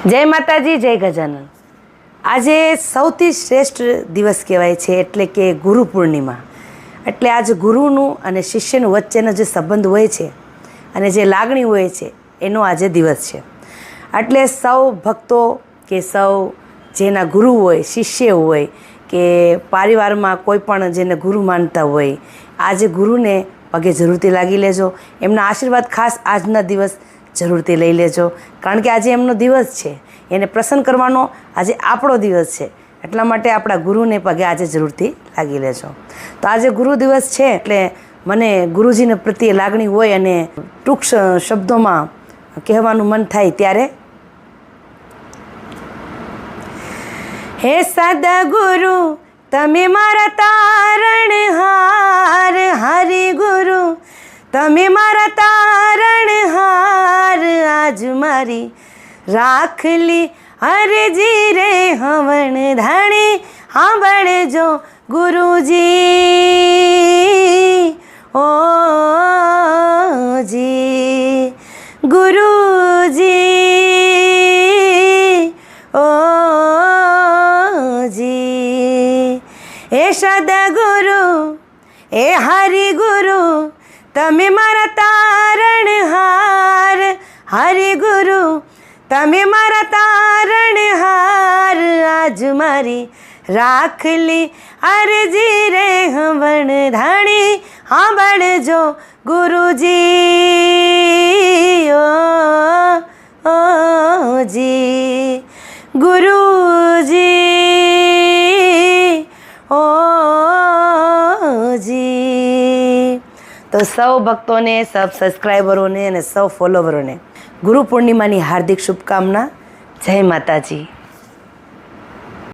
જય માતાજી, જય ગજાનન। આજે સૌથી શ્રેષ્ઠ દિવસ કહેવાય છે, એટલે કે ગુરુ પૂર્ણિમા। એટલે આજ ગુરુનું અને શિષ્યનું વચ્ચેનો જે સંબંધ હોય છે અને જે લાગણી હોય છે એનો આજે દિવસ છે। એટલે સૌ ભક્તો કે સૌ જેના ગુરુ હોય, શિષ્ય હોય કે પરિવારમાં કોઈ પણ જેને ગુરુ માનતા હોય, આજે ગુરુને પગે જરૂરથી લાગી લેજો। એમના આશીર્વાદ ખાસ આજના દિવસ જરૂરથી લઈ લેજો, કારણ કે આજે એમનો દિવસ છે, એને પ્રસન્ન કરવાનો આજે આપણો દિવસ છે। એટલા માટે આપણા ગુરુને પગે આજે જરૂરથી લાગી લેજો। તો આજે ગુરુ દિવસ છે એટલે મને ગુરુજીને પ્રત્યે લાગણી હોય અને ટૂંક શબ્દોમાં કહેવાનું મન થાય ત્યારે હે સદા ગુરુ તમે મારા તારણહાર, હરિ ગુરુ તમે મારા તારણહાર। આજ મારી રાખલી અરજી રે હવણ ધાણી સાંભળજો ગુરુજી, ઓ જી ગુરુજી, ઓ જી। એ સદગુરુ એ હરિ ગુરુ તમે મારા તારણહાર, હરિ ગુરુ તમે મારા તારણહાર। આજ મારી રાખલી અરજી રે હવણ ધાણી સાંભળજો ગુરુજી, ઓ જી ગુરુજી, ઓ જી। તો સૌ ભક્તોને, સૌ સબસ્ક્રાઈબરોને અને સૌ ફોલોવરોને ગુરુ પૂર્ણિમાની હાર્દિક શુભકામના। જય માતાજી।